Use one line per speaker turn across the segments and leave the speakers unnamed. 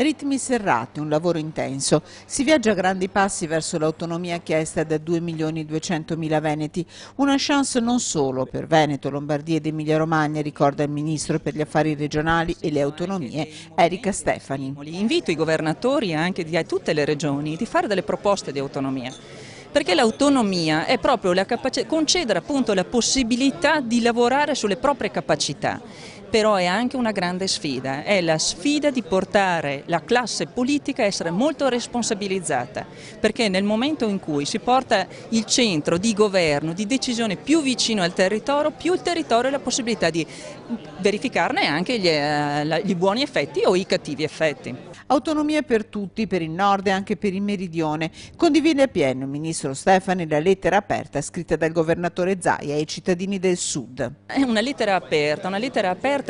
Ritmi serrati, un lavoro intenso. Si viaggia a grandi passi verso l'autonomia chiesta da 2.200.000 veneti. Una chance non solo per Veneto, Lombardia ed Emilia-Romagna, ricorda il Ministro per gli Affari Regionali e le Autonomie, Erika Stefani.
Invito i governatori anche di tutte le regioni di fare delle proposte di autonomia. Perché l'autonomia è proprio la concedere appunto la possibilità di lavorare sulle proprie capacità, però è anche una grande sfida, è la sfida di portare la classe politica a essere molto responsabilizzata, perché nel momento in cui si porta il centro di governo, di decisione più vicino al territorio, più il territorio ha la possibilità di verificarne anche gli buoni effetti o i cattivi effetti.
Autonomia per tutti, per il nord e anche per il meridione. Condivide appieno il Ministro Stefani la lettera aperta scritta dal governatore Zaia ai cittadini del sud.
È una lettera aperta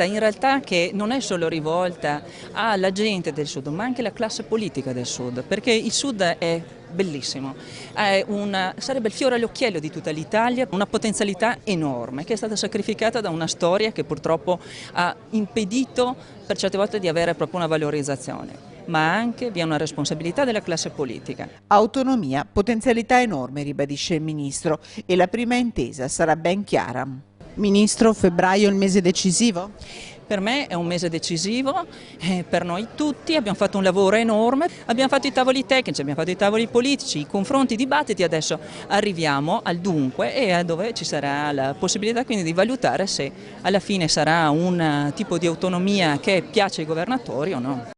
in realtà che non è solo rivolta alla gente del sud, ma anche alla classe politica del sud, perché il sud è bellissimo, sarebbe il fiore all'occhiello di tutta l'Italia, una potenzialità enorme che è stata sacrificata da una storia che purtroppo ha impedito per certe volte di avere proprio una valorizzazione. Ma anche vi è una responsabilità della classe politica.
Autonomia, potenzialità enorme, ribadisce il Ministro, e la prima intesa sarà ben chiara. Ministro, febbraio è il mese decisivo?
Per me è un mese decisivo, per noi tutti abbiamo fatto un lavoro enorme, abbiamo fatto i tavoli tecnici, abbiamo fatto i tavoli politici, i confronti, i dibattiti, adesso arriviamo al dunque e a dove ci sarà la possibilità quindi di valutare se alla fine sarà un tipo di autonomia che piace ai governatori o no.